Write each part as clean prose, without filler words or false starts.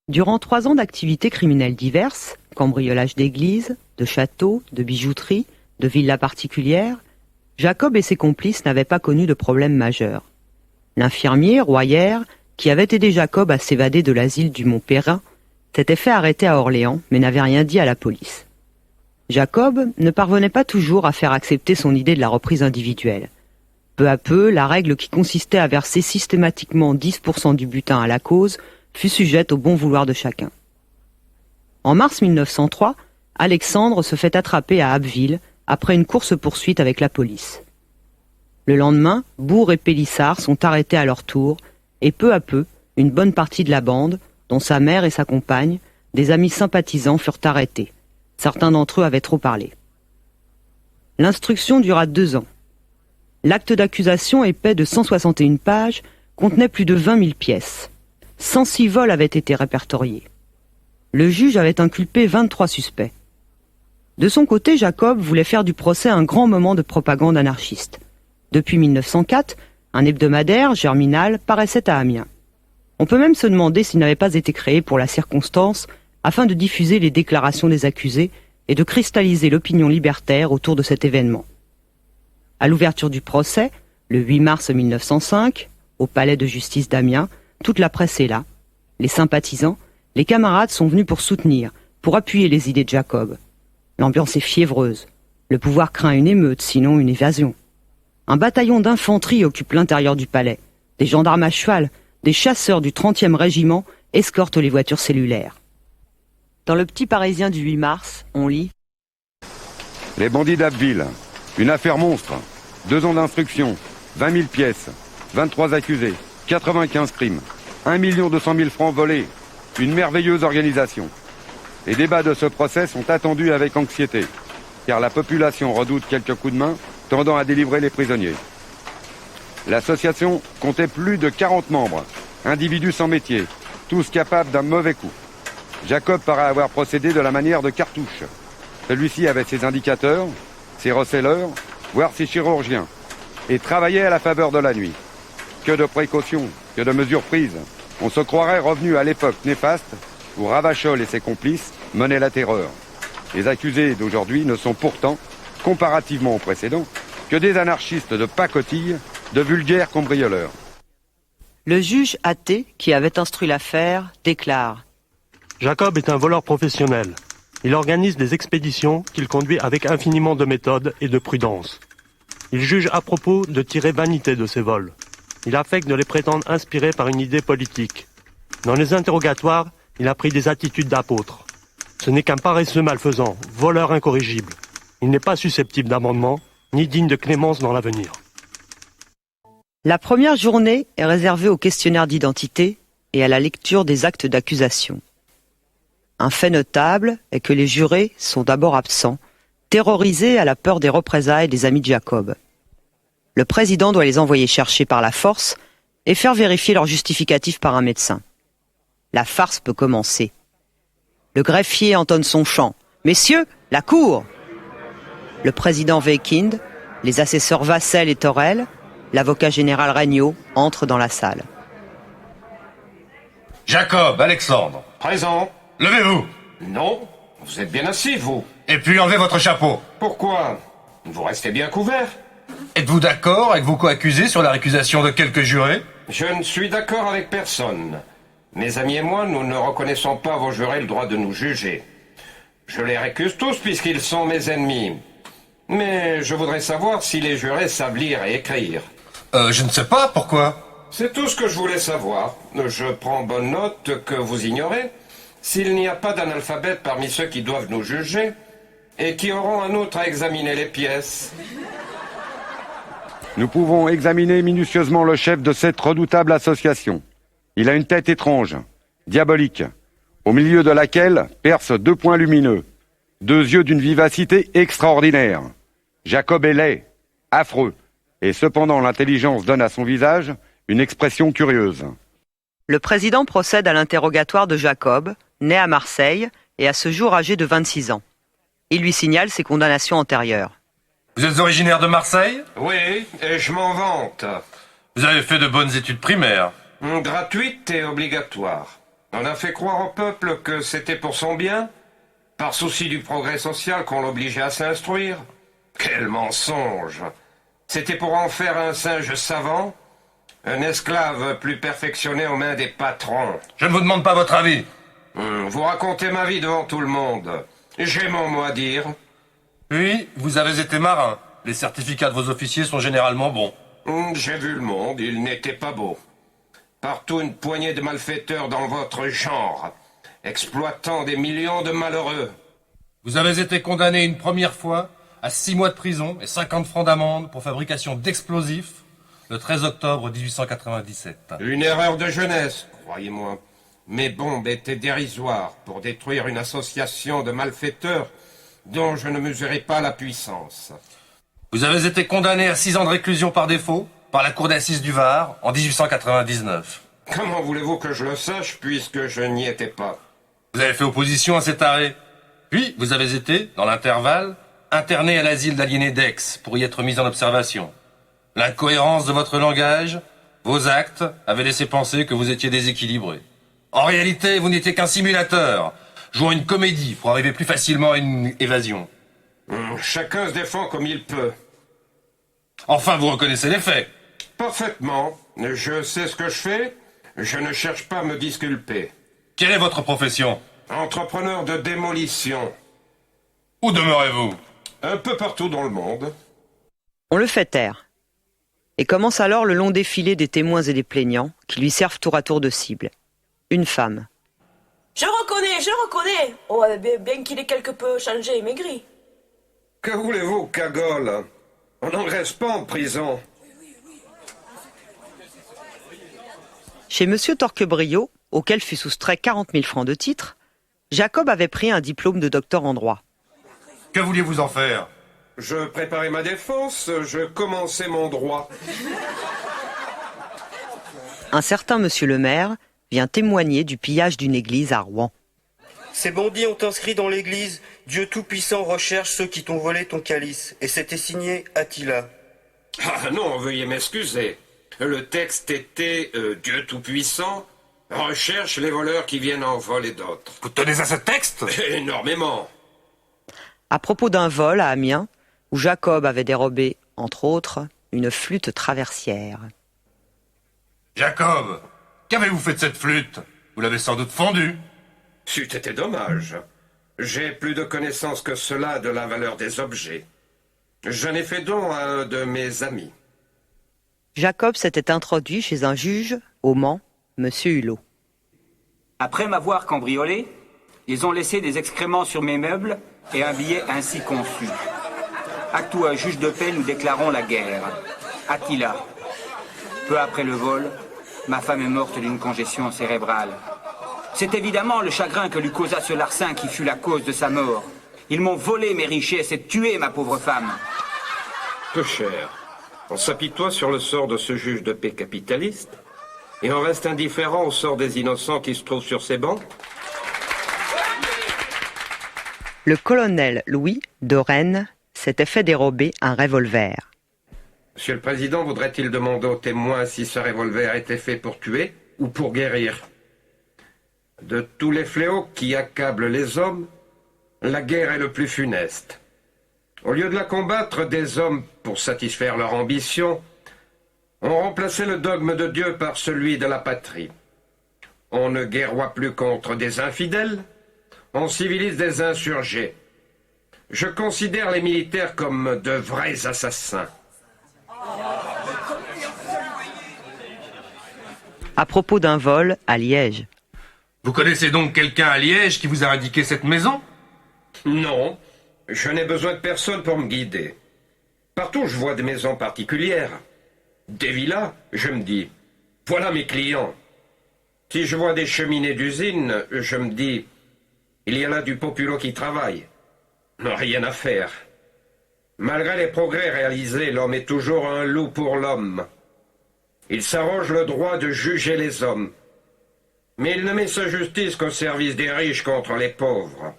Durant 3 ans d'activités criminelles diverses, cambriolage d'églises, de châteaux, de bijouterie, de villas particulières, Jacob et ses complices n'avaient pas connu de problème majeur. L'infirmier, Royer, qui avait aidé Jacob à s'évader de l'asile du Mont Perrin, s'était fait arrêter à Orléans, mais n'avait rien dit à la police. Jacob ne parvenait pas toujours à faire accepter son idée de la reprise individuelle. Peu à peu, la règle qui consistait à verser systématiquement 10% du butin à la cause fut sujette au bon vouloir de chacun. En mars 1903, Alexandre se fait attraper à Abbeville après une course-poursuite avec la police. Le lendemain, Bourg et Pélissard sont arrêtés à leur tour et peu à peu, une bonne partie de la bande, dont sa mère et sa compagne, des amis sympathisants furent arrêtés. Certains d'entre eux avaient trop parlé. L'instruction dura 2 ans. L'acte d'accusation épais de 161 pages contenait plus de 20 000 pièces. 106 vols avaient été répertoriés. Le juge avait inculpé 23 suspects. De son côté, Jacob voulait faire du procès un grand moment de propagande anarchiste. Depuis 1904, un hebdomadaire, Germinal, paraissait à Amiens. On peut même se demander s'il n'avait pas été créé pour la circonstance afin de diffuser les déclarations des accusés et de cristalliser l'opinion libertaire autour de cet événement. À l'ouverture du procès, le 8 mars 1905, au palais de justice d'Amiens, toute la presse est là. Les sympathisants, les camarades sont venus pour soutenir, pour appuyer les idées de Jacob. L'ambiance est fiévreuse. Le pouvoir craint une émeute, sinon une évasion. Un bataillon d'infanterie occupe l'intérieur du palais. Des gendarmes à cheval, des chasseurs du 30e régiment escortent les voitures cellulaires. Dans le Petit Parisien du 8 mars, on lit « Les bandits d'Abbeville, une affaire monstre, 2 ans d'instruction, 20 000 pièces, 23 accusés, 95 crimes, 1 200 000 francs volés, une merveilleuse organisation. Les débats de ce procès sont attendus avec anxiété, car la population redoute quelques coups de main tendant à délivrer les prisonniers. L'association comptait plus de 40 membres, individus sans métier, tous capables d'un mauvais coup. Jacob paraît avoir procédé de la manière de Cartouche. Celui-ci avait ses indicateurs, ses receleurs, voire ses chirurgiens, et travaillait à la faveur de la nuit. Que de précautions, que de mesures prises. On se croirait revenu à l'époque néfaste où Ravachol et ses complices menaient la terreur. Les accusés d'aujourd'hui ne sont pourtant, comparativement aux précédents, que des anarchistes de pacotille, de vulgaires cambrioleurs. Le juge athée, qui avait instruit l'affaire, déclare « Jacob est un voleur professionnel. Il organise des expéditions qu'il conduit avec infiniment de méthode et de prudence. Il juge à propos de tirer vanité de ses vols. Il affecte de les prétendre inspirés par une idée politique. Dans les interrogatoires, il a pris des attitudes d'apôtre. Ce n'est qu'un paresseux malfaisant, voleur incorrigible. Il n'est pas susceptible d'amendement, ni digne de clémence dans l'avenir. » La première journée est réservée au questionnaire d'identité et à la lecture des actes d'accusation. Un fait notable est que les jurés sont d'abord absents, terrorisés à la peur des représailles des amis de Jacob. Le président doit les envoyer chercher par la force et faire vérifier leur justificatif par un médecin. La farce peut commencer. Le greffier entonne son chant. « Messieurs, la cour !» Le président Wekind, les assesseurs Vassel et Torel, l'avocat général Regnault entrent dans la salle. Jacob, Alexandre. Présent. Levez-vous. Non, vous êtes bien assis, vous. Et puis enlevez votre chapeau. Pourquoi? Vous restez bien couvert. Êtes-vous d'accord avec vos co-accusés sur la récusation de quelques jurés? Je ne suis d'accord avec personne. Mes amis et moi, nous ne reconnaissons pas à vos jurés le droit de nous juger. Je les récuse tous puisqu'ils sont mes ennemis. Mais je voudrais savoir si les jurés savent lire et écrire. Je ne sais pas, pourquoi? C'est tout ce que je voulais savoir. Je prends bonne note que vous ignorez. S'il n'y a pas d'analphabète parmi ceux qui doivent nous juger, et qui auront un autre à examiner les pièces. Nous pouvons examiner minutieusement le chef de cette redoutable association. Il a une tête étrange, diabolique, au milieu de laquelle percent 2 points lumineux, 2 yeux d'une vivacité extraordinaire. Jacob est laid, affreux, et cependant l'intelligence donne à son visage une expression curieuse. Le président procède à l'interrogatoire de Jacob, né à Marseille et à ce jour âgé de 26 ans. Il lui signale ses condamnations antérieures. Vous êtes originaire de Marseille? Oui, et je m'en vante. Vous avez fait de bonnes études primaires? Gratuites et obligatoires. On a fait croire au peuple que c'était pour son bien, par souci du progrès social qu'on l'obligeait à s'instruire. Quel mensonge! C'était pour en faire un singe savant, un esclave plus perfectionné aux mains des patrons. Je ne vous demande pas votre avis. Vous racontez ma vie devant tout le monde. J'ai mon mot à dire. Oui, vous avez été marin. Les certificats de vos officiers sont généralement bons. J'ai vu le monde, il n'était pas beau. Partout une poignée de malfaiteurs dans votre genre, exploitant des millions de malheureux. Vous avez été condamné une première fois à 6 mois de prison et 50 francs d'amende pour fabrication d'explosifs le 13 octobre 1897. Une erreur de jeunesse, croyez-moi. Mes bombes étaient dérisoires pour détruire une association de malfaiteurs dont je ne mesurais pas la puissance. Vous avez été condamné à 6 ans de réclusion par défaut par la cour d'assises du Var en 1899. Comment voulez-vous que je le sache puisque je n'y étais pas? Vous avez fait opposition à cet arrêt. Puis, vous avez été, dans l'intervalle, interné à l'asile d'aliénés d'Aix pour y être mis en observation. L'incohérence de votre langage, vos actes, avaient laissé penser que vous étiez déséquilibré. En réalité, vous n'étiez qu'un simulateur, jouant une comédie pour arriver plus facilement à une évasion. Chacun se défend comme il peut. Enfin, vous reconnaissez les faits. Parfaitement. Je sais ce que je fais. Je ne cherche pas à me disculper. Quelle est votre profession? Entrepreneur de démolition. Où demeurez-vous? Un peu partout dans le monde. On le fait taire. Et commence alors le long défilé des témoins et des plaignants qui lui servent tour à tour de cible. Une femme. Je reconnais. Oh, bien qu'il ait quelque peu changé et maigri. Que voulez-vous, cagole? On n'engraisse pas en prison. Chez Monsieur Torquebriot, auquel fut soustrait 40 000 francs de titre, Jacob avait pris un diplôme de docteur en droit. Que vouliez-vous en faire? Je préparais ma défense, je commençais mon droit. Un certain Monsieur le maire vient témoigner du pillage d'une église à Rouen. Ces bandits ont inscrit dans l'église « Dieu Tout-Puissant recherche ceux qui t'ont volé ton calice » et c'était signé Attila. Ah non, veuillez m'excuser. Le texte était Dieu Tout-Puissant recherche les voleurs qui viennent en voler d'autres. Vous tenez à ce texte? Énormément. À propos d'un vol à Amiens, où Jacob avait dérobé, entre autres, une flûte traversière. Jacob, qu'avez-vous fait de cette flûte? Vous l'avez sans doute fondue. C'eût été dommage. J'ai plus de connaissances que cela de la valeur des objets. J'en ai fait don à un de mes amis. Jacob s'était introduit chez un juge, au Mans, Monsieur Hulot. Après m'avoir cambriolé, ils ont laissé des excréments sur mes meubles et un billet ainsi conçu. À toi, juge de paix, nous déclarons la guerre. Attila. Peu après le vol, ma femme est morte d'une congestion cérébrale. C'est évidemment le chagrin que lui causa ce larcin qui fut la cause de sa mort. Ils m'ont volé mes richesses et tué ma pauvre femme. Peu cher. On s'apitoie sur le sort de ce juge de paix capitaliste et on reste indifférent au sort des innocents qui se trouvent sur ces bancs. Le colonel Louis de Rennes s'était fait dérober un revolver. Monsieur le Président, voudrait-il demander aux témoins si ce revolver était fait pour tuer ou pour guérir? De tous les fléaux qui accablent les hommes, la guerre est le plus funeste. Au lieu de la combattre, des hommes, pour satisfaire leur ambition, ont remplacé le dogme de Dieu par celui de la patrie. On ne guerroie plus contre des infidèles, on civilise des insurgés. Je considère les militaires comme de vrais assassins. À propos d'un vol à Liège. Vous connaissez donc quelqu'un à Liège qui vous a indiqué cette maison? Non, je n'ai besoin de personne pour me guider. Partout, je vois des maisons particulières. Des villas, je me dis, voilà mes clients. Si je vois des cheminées d'usine, je me dis, il y a là du populo qui travaille. Non, rien à faire. Malgré les progrès réalisés, l'homme est toujours un loup pour l'homme. Il s'arroge le droit de juger les hommes. Mais il ne met sa justice qu'au service des riches contre les pauvres.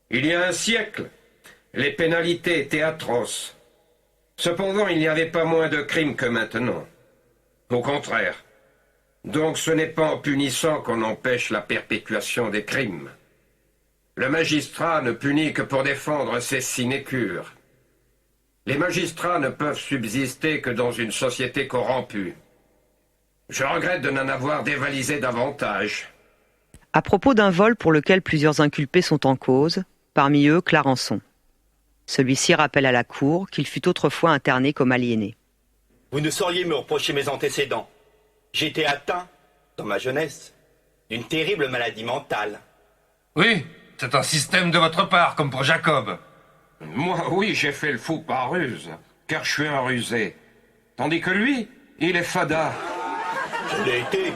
Il y a un siècle, les pénalités étaient atroces. Cependant, il n'y avait pas moins de crimes que maintenant. Au contraire, Donc ce n'est pas en punissant qu'on empêche la perpétuation des crimes. Le magistrat ne punit que pour défendre ses sinécures. Les magistrats ne peuvent subsister que dans une société corrompue. Je regrette de n'en avoir dévalisé davantage. À propos d'un vol pour lequel plusieurs inculpés sont en cause, parmi eux Clarençon. Celui-ci rappelle à la cour qu'il fut autrefois interné comme aliéné. Vous ne sauriez me reprocher mes antécédents. J'étais atteint, dans ma jeunesse, d'une terrible maladie mentale. Oui, c'est un système de votre part, comme pour Jacob. Moi, oui, j'ai fait le fou par ruse, car je suis un rusé. Tandis que lui, il est fada. Je l'ai été.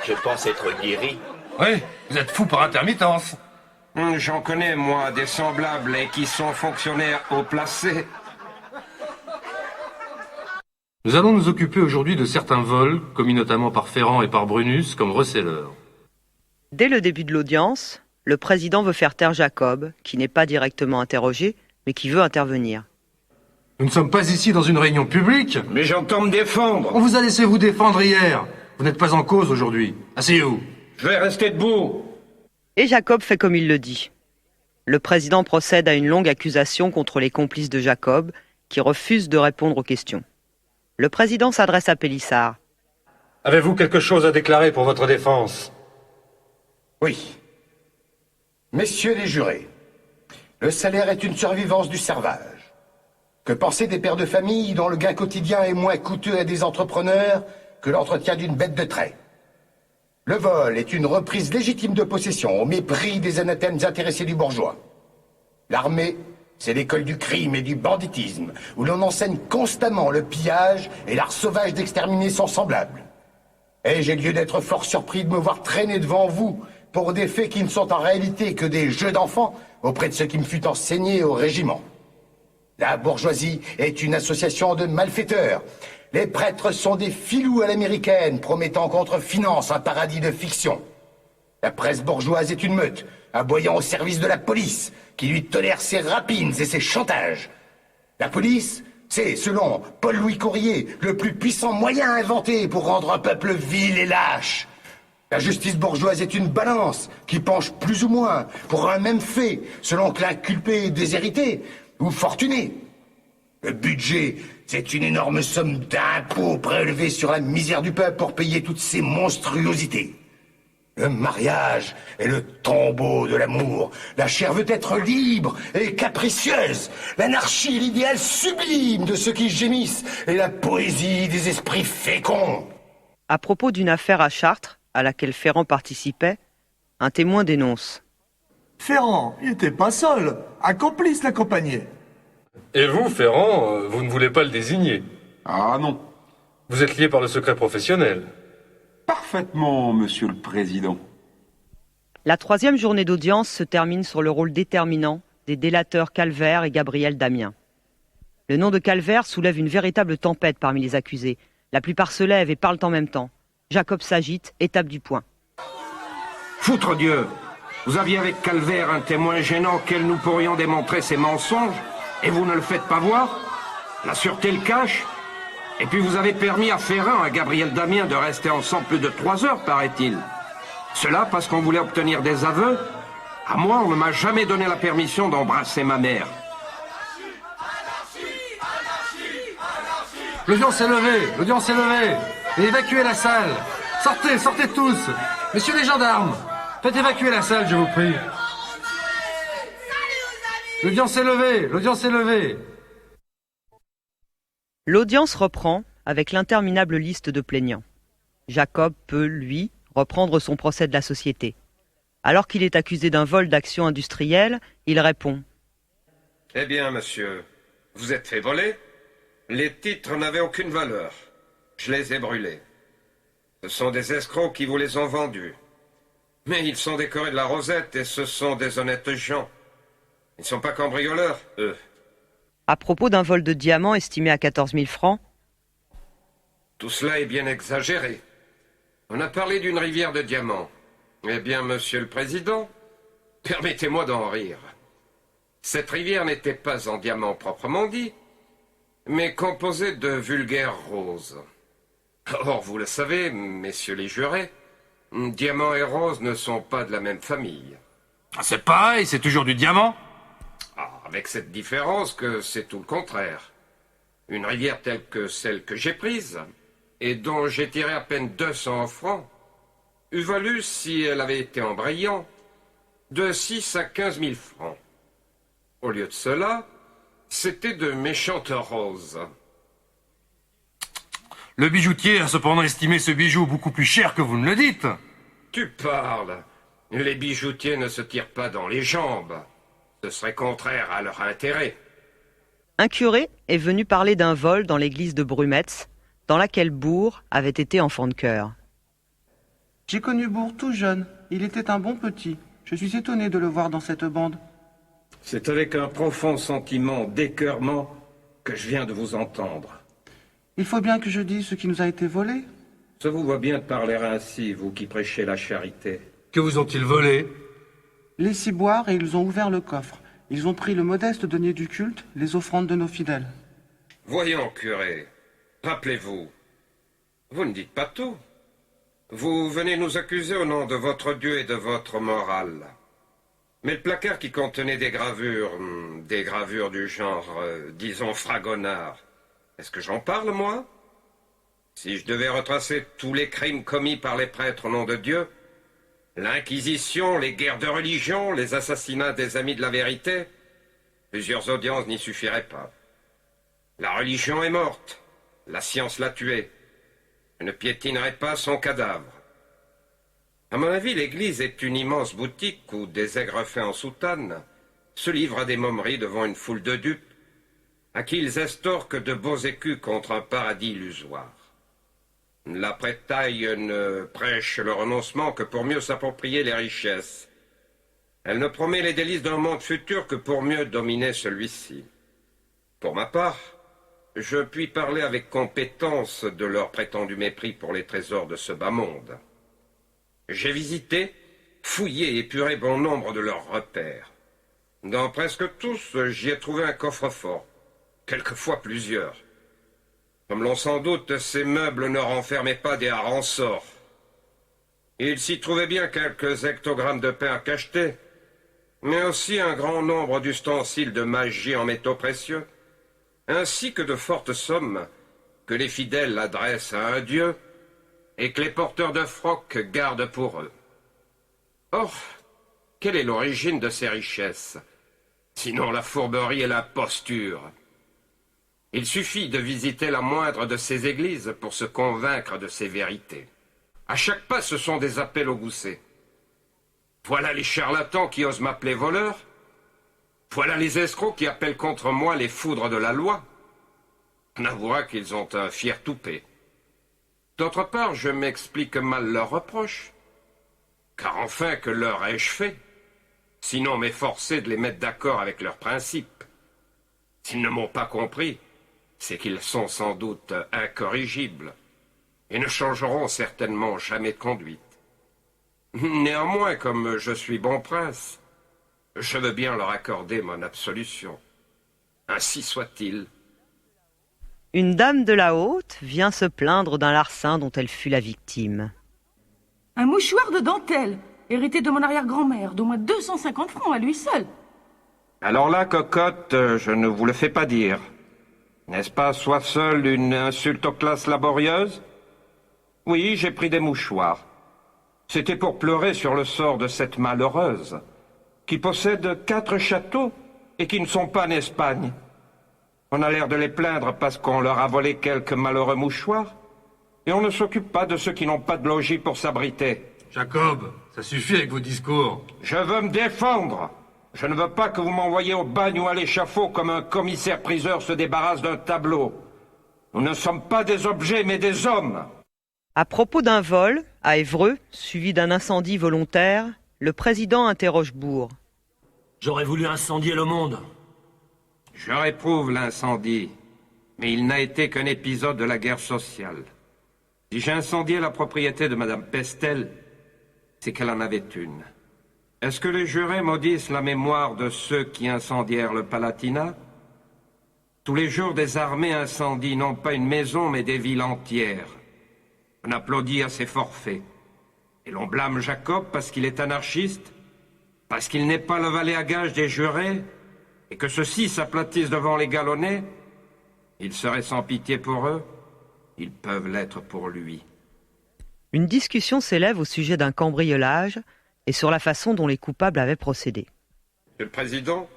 Je pense être guéri. Oui, vous êtes fou par intermittence. J'en connais, moi, des semblables et qui sont fonctionnaires haut placés. Nous allons nous occuper aujourd'hui de certains vols, commis notamment par Ferrand et par Brunus comme receleurs. Dès le début de l'audience, le président veut faire taire Jacob, qui n'est pas directement interrogé, mais qui veut intervenir. Nous ne sommes pas ici dans une réunion publique. Mais j'entends me défendre. On vous a laissé vous défendre hier. Vous n'êtes pas en cause aujourd'hui. Asseyez-vous. Je vais rester debout. Et Jacob fait comme il le dit. Le président procède à une longue accusation contre les complices de Jacob, qui refusent de répondre aux questions. Le président s'adresse à Pélissard. Avez-vous quelque chose à déclarer pour votre défense? Oui. Messieurs les jurés, le salaire est une survivance du servage. Que penser des pères de famille dont le gain quotidien est moins coûteux à des entrepreneurs que l'entretien d'une bête de trait? Le vol est une reprise légitime de possession au mépris des anathèmes intéressés du bourgeois. L'armée, c'est l'école du crime et du banditisme, où l'on enseigne constamment le pillage et l'art sauvage d'exterminer son semblable. Et j'ai lieu d'être fort surpris de me voir traîner devant vous pour des faits qui ne sont en réalité que des jeux d'enfants auprès de ce qui me fut enseigné au régiment. La bourgeoisie est une association de malfaiteurs. Les prêtres sont des filous à l'américaine, promettant contre finance un paradis de fiction. La presse bourgeoise est une meute, aboyant au service de la police, qui lui tolère ses rapines et ses chantages. La police, c'est, selon Paul-Louis Courrier, le plus puissant moyen inventé pour rendre un peuple vil et lâche. La justice bourgeoise est une balance qui penche plus ou moins pour un même fait, selon que l'inculpé est déshérité ou fortuné. Le budget, c'est une énorme somme d'impôts prélevés sur la misère du peuple pour payer toutes ces monstruosités. Le mariage est le tombeau de l'amour. La chair veut être libre et capricieuse. L'anarchie, l'idéal sublime de ceux qui gémissent, et la poésie des esprits féconds. À propos d'une affaire à Chartres, à laquelle Ferrand participait, un témoin dénonce. Ferrand, il n'était pas seul. Un complice l'accompagnait. Et vous, Ferrand, vous ne voulez pas le désigner? Ah non. Vous êtes lié par le secret professionnel. Parfaitement, monsieur le président. La troisième journée d'audience se termine sur le rôle déterminant des délateurs Calvaire et Gabriel Damien. Le nom de Calvaire soulève une véritable tempête parmi les accusés. La plupart se lèvent et parlent en même temps. Jacob s'agite et tape du poing. Foutre Dieu! Vous aviez avec Calvaire un témoin gênant auquel nous pourrions démontrer ses mensonges, et vous ne le faites pas voir? La sûreté le cache? Et puis vous avez permis à Ferrand, à Gabriel Damien, de rester ensemble plus de 3 heures, paraît-il. Cela parce qu'on voulait obtenir des aveux? À moi, on ne m'a jamais donné la permission d'embrasser ma mère. L'audience est levée, l'audience est levée. Et évacuez la salle. Sortez, sortez tous. Messieurs les gendarmes, faites évacuer la salle, je vous prie. L'audience est levée, l'audience est levée. L'audience reprend avec l'interminable liste de plaignants. Jacob peut, lui, reprendre son procès de la société. Alors qu'il est accusé d'un vol d'actions industrielles, il répond. Eh bien, monsieur, vous êtes fait voler? Les titres n'avaient aucune valeur. Je les ai brûlés. Ce sont des escrocs qui vous les ont vendus. Mais ils sont décorés de la rosette et ce sont des honnêtes gens. Ils ne sont pas cambrioleurs, eux. À propos d'un vol de diamants estimé à 14 000 francs. Tout cela est bien exagéré. On a parlé d'une rivière de diamants. Eh bien, monsieur le président, permettez-moi d'en rire. Cette rivière n'était pas en diamants proprement dit, mais composée de vulgaires roses. Or, vous le savez, messieurs les jurés, diamant et rose ne sont pas de la même famille. C'est pareil, c'est toujours du diamant. Avec cette différence que c'est tout le contraire. Une rivière telle que celle que j'ai prise, et dont j'ai tiré à peine 200 francs, eût valu, si elle avait été en brillant, de 6 à 15 000 francs. Au lieu de cela, c'était de méchantes roses. Le bijoutier a cependant estimé ce bijou beaucoup plus cher que vous ne le dites. Tu parles. Les bijoutiers ne se tirent pas dans les jambes. Ce serait contraire à leur intérêt. Un curé est venu parler d'un vol dans l'église de Brumetz, dans laquelle Bourg avait été enfant de chœur. J'ai connu Bourg tout jeune. Il était un bon petit. Je suis étonné de le voir dans cette bande. C'est avec un profond sentiment d'écœurement que je viens de vous entendre. Il faut bien que je dise ce qui nous a été volé. Ça vous va bien de parler ainsi, vous qui prêchez la charité. Que vous ont-ils volé? Les ciboires et ils ont ouvert le coffre. Ils ont pris le modeste denier du culte, les offrandes de nos fidèles. Voyons, curé, rappelez-vous, vous ne dites pas tout. Vous venez nous accuser au nom de votre Dieu et de votre morale. Mais le placard qui contenait des gravures du genre, disons, fragonard, est-ce que j'en parle, moi? Si je devais retracer tous les crimes commis par les prêtres au nom de Dieu, l'Inquisition, les guerres de religion, les assassinats des amis de la vérité, plusieurs audiences n'y suffiraient pas. La religion est morte, la science l'a tuée. Je ne piétinerai pas son cadavre. À mon avis, l'Église est une immense boutique où des aigrefins en soutane se livrent à des momeries devant une foule de dupes, à qui ils estorquent de beaux écus contre un paradis illusoire. La prêtaille ne prêche le renoncement que pour mieux s'approprier les richesses. Elle ne promet les délices d'un monde futur que pour mieux dominer celui-ci. Pour ma part, je puis parler avec compétence de leur prétendu mépris pour les trésors de ce bas monde. J'ai visité, fouillé et épuré bon nombre de leurs repères. Dans presque tous, j'y ai trouvé un coffre-fort, quelquefois plusieurs. Comme l'on sans doute, ces meubles ne renfermaient pas des harençors. Il s'y trouvait bien quelques hectogrammes de pain à cacheter, mais aussi un grand nombre d'ustensiles de magie en métaux précieux, ainsi que de fortes sommes que les fidèles adressent à un dieu et que les porteurs de froc gardent pour eux. Or, quelle est l'origine de ces richesses, sinon la fourberie et l'imposture? Il suffit de visiter la moindre de ces églises pour se convaincre de ces vérités. À chaque pas, ce sont des appels au gousset. Voilà les charlatans qui osent m'appeler voleur. Voilà les escrocs qui appellent contre moi les foudres de la loi. On avouera qu'ils ont un fier toupet. D'autre part, je m'explique mal leurs reproches. Car enfin, que leur ai-je fait? Sinon m'efforcer de les mettre d'accord avec leurs principes. S'ils ne m'ont pas compris, c'est qu'ils sont sans doute incorrigibles et ne changeront certainement jamais de conduite. Néanmoins, comme je suis bon prince, je veux bien leur accorder mon absolution. Ainsi soit-il. Une dame de la haute vient se plaindre d'un larcin dont elle fut la victime. Un mouchoir de dentelle, hérité de mon arrière-grand-mère, d'au moins 250 francs à lui seul. Alors là, cocotte, je ne vous le fais pas dire. N'est-ce pas soit seule une insulte aux classes laborieuses? Oui, j'ai pris des mouchoirs. C'était pour pleurer sur le sort de cette malheureuse, qui possède 4 châteaux et qui ne sont pas en Espagne. On a l'air de les plaindre parce qu'on leur a volé quelques malheureux mouchoirs, et on ne s'occupe pas de ceux qui n'ont pas de logis pour s'abriter. Jacob, ça suffit avec vos discours. Je veux me défendre. Je ne veux pas que vous m'envoyiez au bagne ou à l'échafaud comme un commissaire-priseur se débarrasse d'un tableau. Nous ne sommes pas des objets, mais des hommes. À propos d'un vol, à Évreux, suivi d'un incendie volontaire, le président interroge Bourg. J'aurais voulu incendier le monde. Je réprouve l'incendie, mais il n'a été qu'un épisode de la guerre sociale. Si j'ai incendié la propriété de Madame Pestel, c'est qu'elle en avait une. Est-ce que les jurés maudissent la mémoire de ceux qui incendièrent le Palatinat? Tous les jours, des armées incendient non pas une maison, mais des villes entières. On applaudit à ses forfaits. Et l'on blâme Jacob parce qu'il est anarchiste, parce qu'il n'est pas le valet à gage des jurés, et que ceux-ci s'aplatissent devant les galonnés. Il serait sans pitié pour eux, ils peuvent l'être pour lui. Une discussion s'élève au sujet d'un cambriolage et sur la façon dont les coupables avaient procédé. Monsieur le Président,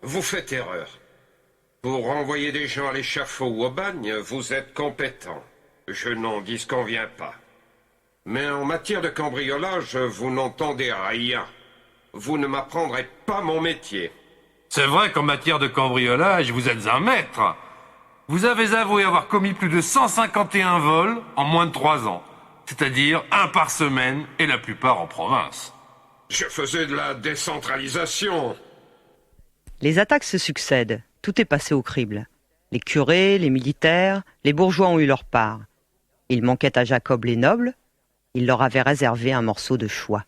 vous faites erreur. Pour renvoyer des gens à l'échafaud ou au bagne, vous êtes compétent. Je n'en disconviens pas. Mais en matière de cambriolage, vous n'entendez rien. Vous ne m'apprendrez pas mon métier. C'est vrai qu'en matière de cambriolage, vous êtes un maître. Vous avez avoué avoir commis plus de 151 vols en moins de 3 ans. C'est-à-dire un par semaine et la plupart en province. Je faisais de la décentralisation. Les attaques se succèdent. Tout est passé au crible. Les curés, les militaires, les bourgeois ont eu leur part. Il manquait à Jacob les nobles. Il leur avait réservé un morceau de choix.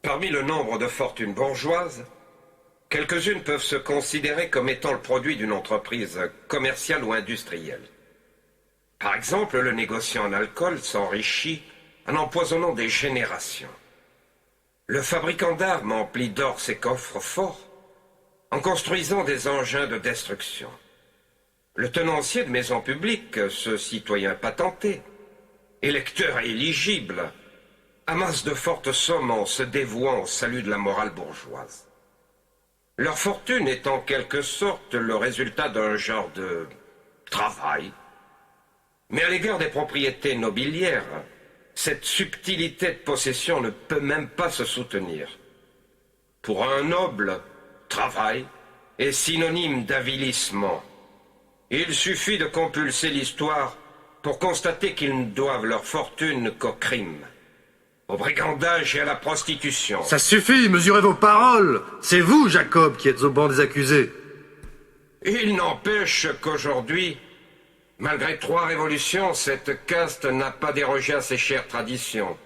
Parmi le nombre de fortunes bourgeoises, quelques-unes peuvent se considérer comme étant le produit d'une entreprise commerciale ou industrielle. Par exemple, le négociant en alcool s'enrichit en empoisonnant des générations. Le fabricant d'armes emplit d'or ses coffres forts en construisant des engins de destruction. Le tenancier de maisons publiques, ce citoyen patenté, électeur et éligible, amasse de fortes sommes en se dévouant au salut de la morale bourgeoise. Leur fortune est en quelque sorte le résultat d'un genre de travail. Mais à l'égard des propriétés nobiliaires, cette subtilité de possession ne peut même pas se soutenir. Pour un noble, travail est synonyme d'avilissement. Il suffit de compulser l'histoire pour constater qu'ils ne doivent leur fortune qu'au crime, au brigandage et à la prostitution. Ça suffit, mesurez vos paroles. C'est vous, Jacob, qui êtes au banc des accusés. Il n'empêche qu'aujourd'hui, malgré 3 révolutions, cette caste n'a pas dérogé à ses chères traditions.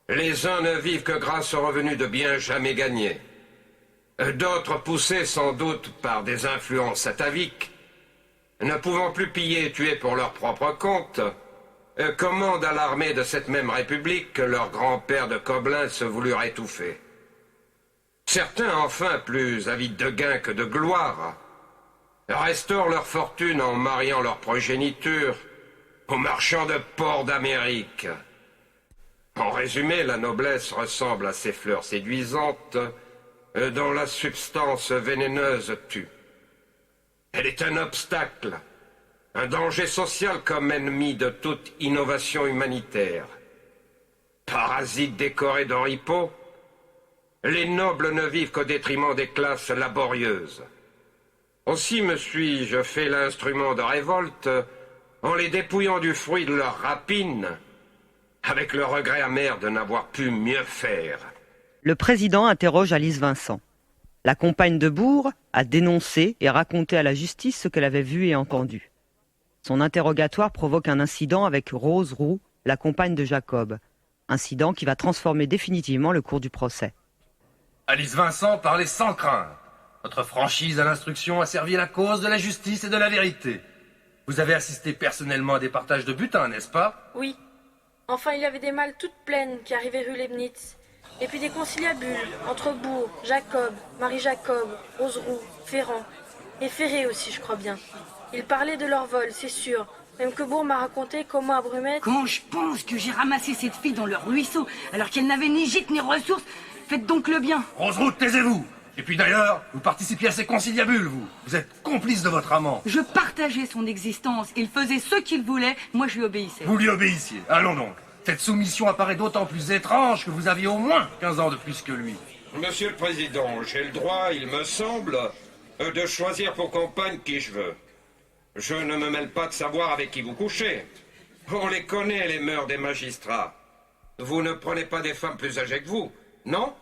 Les uns ne vivent que grâce aux revenus de biens jamais gagnés. D'autres, poussés sans doute par des influences ataviques, ne pouvant plus piller et tuer pour leur propre compte, commandent à l'armée de cette même République que leur grand-père de Coblin se voulurent étouffer. Certains, enfin, plus avides de gain que de gloire, restaurent leur fortune en mariant leur progéniture aux marchands de porc d'Amérique. En résumé, la noblesse ressemble à ces fleurs séduisantes dont la substance vénéneuse tue. Elle est un obstacle, un danger social comme ennemi de toute innovation humanitaire. Parasites décorés d'oripeaux, les nobles ne vivent qu'au détriment des classes laborieuses. Aussi me suis-je fait l'instrument de révolte en les dépouillant du fruit de leur rapine, avec le regret amer de n'avoir pu mieux faire. Le président interroge Alice Vincent. La compagne de Bourg a dénoncé et raconté à la justice ce qu'elle avait vu et entendu. Son interrogatoire provoque un incident avec Rose Roux, la compagne de Jacob. Incident qui va transformer définitivement le cours du procès. Alice Vincent parlait sans crainte. Votre franchise à l'instruction a servi la cause de la justice et de la vérité. Vous avez assisté personnellement à des partages de butin, n'est-ce pas? Oui. Enfin, il y avait des malles toutes pleines qui arrivaient rue Leibniz. Et puis des conciliabules entre Bourg, Jacob, Marie-Jacob, Roseroux, Ferrand. Et Ferré aussi, je crois bien. Ils parlaient de leur vol, c'est sûr. Même que Bourg m'a raconté comment à Brumette... Quand je pense que j'ai ramassé cette fille dans le ruisseau, alors qu'elle n'avait ni gîte ni ressources, faites donc le bien. Roseroux, taisez-vous! Et puis d'ailleurs, vous participiez à ces conciliabules, vous. Vous êtes complice de votre amant. Je partageais son existence. Il faisait ce qu'il voulait, moi je lui obéissais. Vous lui obéissiez. Allons donc. Cette soumission apparaît d'autant plus étrange que vous aviez au moins 15 ans de plus que lui. Monsieur le Président, j'ai le droit, il me semble, de choisir pour compagne qui je veux. Je ne me mêle pas de savoir avec qui vous couchez. On les connaît, les mœurs des magistrats. Vous ne prenez pas des femmes plus âgées que vous, non?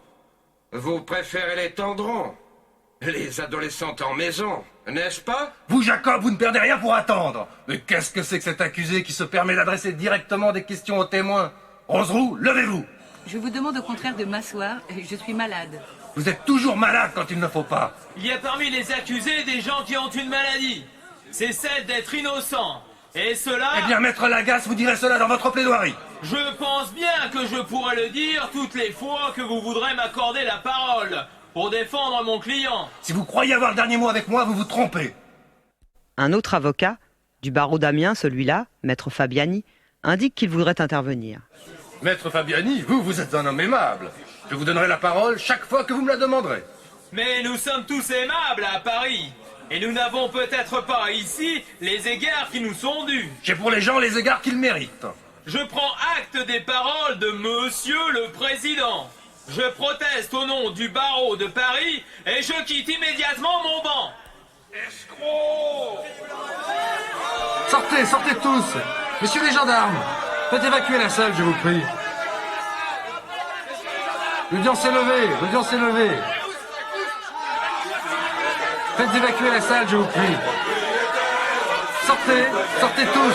Vous préférez les tendrons, les adolescentes en maison, n'est-ce pas? Vous, Jacob, vous ne perdez rien pour attendre. Mais qu'est-ce que c'est que cet accusé qui se permet d'adresser directement des questions aux témoins? Roseroux, levez-vous. Je vous demande au contraire de m'asseoir, je suis malade. Vous êtes toujours malade quand il ne faut pas. Il y a parmi les accusés des gens qui ont une maladie. C'est celle d'être innocent. Et cela... Eh bien, maître Lagasse, vous direz cela dans votre plaidoirie. Je pense bien que je pourrai le dire toutes les fois que vous voudrez m'accorder la parole pour défendre mon client. Si vous croyez avoir le dernier mot avec moi, vous vous trompez. Un autre avocat, du barreau d'Amiens, celui-là, maître Fabiani, indique qu'il voudrait intervenir. Maître Fabiani, vous êtes un homme aimable. Je vous donnerai la parole chaque fois que vous me la demanderez. Mais nous sommes tous aimables à Paris. Et nous n'avons peut-être pas ici les égards qui nous sont dus. J'ai pour les gens les égards qu'ils méritent. Je prends acte des paroles de Monsieur le Président. Je proteste au nom du barreau de Paris et je quitte immédiatement mon banc. Escroc! Sortez tous. Messieurs les gendarmes, faites évacuer la salle, je vous prie. L'audience est levée. Faites évacuer la salle, je vous prie. Sortez tous.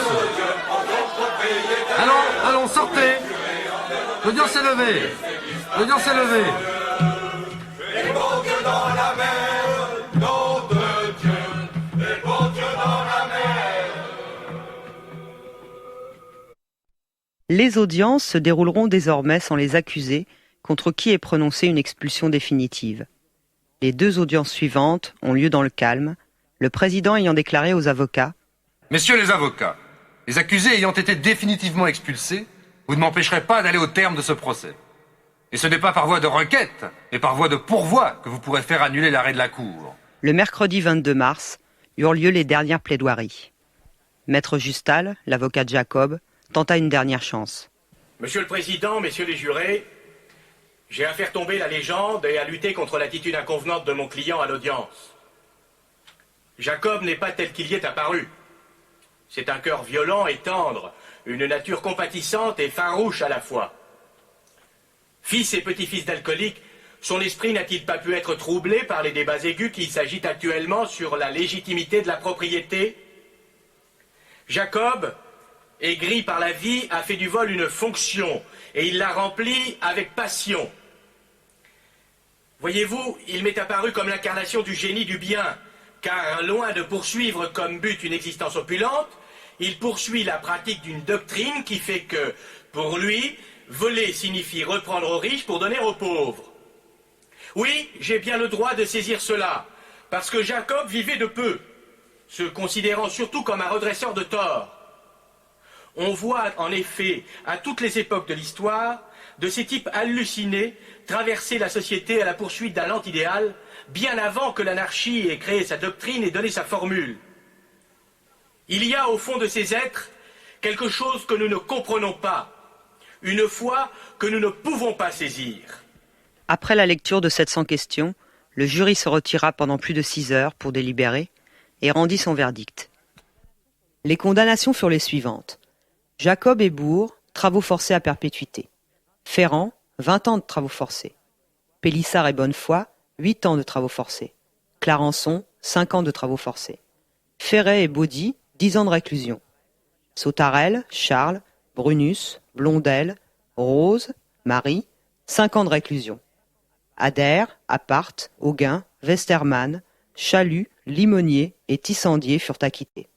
Allons, sortez. L'audience est levée. Et bon Dieu dans la mer, nom de Dieu, et bon Dieu dans la mer. Les audiences se dérouleront désormais sans les accusés, contre qui est prononcée une expulsion définitive. Les 2 audiences suivantes ont lieu dans le calme, le président ayant déclaré aux avocats : Messieurs les avocats, les accusés ayant été définitivement expulsés, vous ne m'empêcherez pas d'aller au terme de ce procès. Et ce n'est pas par voie de requête, mais par voie de pourvoi que vous pourrez faire annuler l'arrêt de la Cour. Le mercredi 22 mars eurent lieu les dernières plaidoiries. Maître Justal, l'avocat de Jacob, tenta une dernière chance. Monsieur le Président, messieurs les jurés, j'ai à faire tomber la légende et à lutter contre l'attitude inconvenante de mon client à l'audience. Jacob n'est pas tel qu'il y est apparu. C'est un cœur violent et tendre, une nature compatissante et farouche à la fois. Fils et petit-fils d'alcooliques, son esprit n'a-t-il pas pu être troublé par les débats aigus qui s'agitent actuellement sur la légitimité de la propriété? Jacob, aigri par la vie, a fait du vol une fonction, et il l'a remplie avec passion. Voyez-vous, il m'est apparu comme l'incarnation du génie du bien, car loin de poursuivre comme but une existence opulente, il poursuit la pratique d'une doctrine qui fait que, pour lui, voler signifie reprendre aux riches pour donner aux pauvres. Oui, j'ai bien le droit de saisir cela, parce que Jacob vivait de peu, se considérant surtout comme un redresseur de tort. On voit en effet, à toutes les époques de l'histoire, de ces types hallucinés traverser la société à la poursuite d'un lent idéal, bien avant que l'anarchie ait créé sa doctrine et donné sa formule. Il y a au fond de ces êtres quelque chose que nous ne comprenons pas, une foi que nous ne pouvons pas saisir. Après la lecture de 700 questions, le jury se retira pendant plus de 6 heures pour délibérer et rendit son verdict. Les condamnations furent les suivantes. Jacob et Bourg, travaux forcés à perpétuité. Ferrand, 20 ans de travaux forcés. Pélissard et Bonnefoy, 8 ans de travaux forcés. Clarençon, 5 ans de travaux forcés. Ferret et Baudy, 10 ans de réclusion. Sautarel, Charles, Brunus, Blondel, Rose, Marie, 5 ans de réclusion. Adair, Apart, Auguin, Westermann, Chalut, Limonier et Tissandier furent acquittés.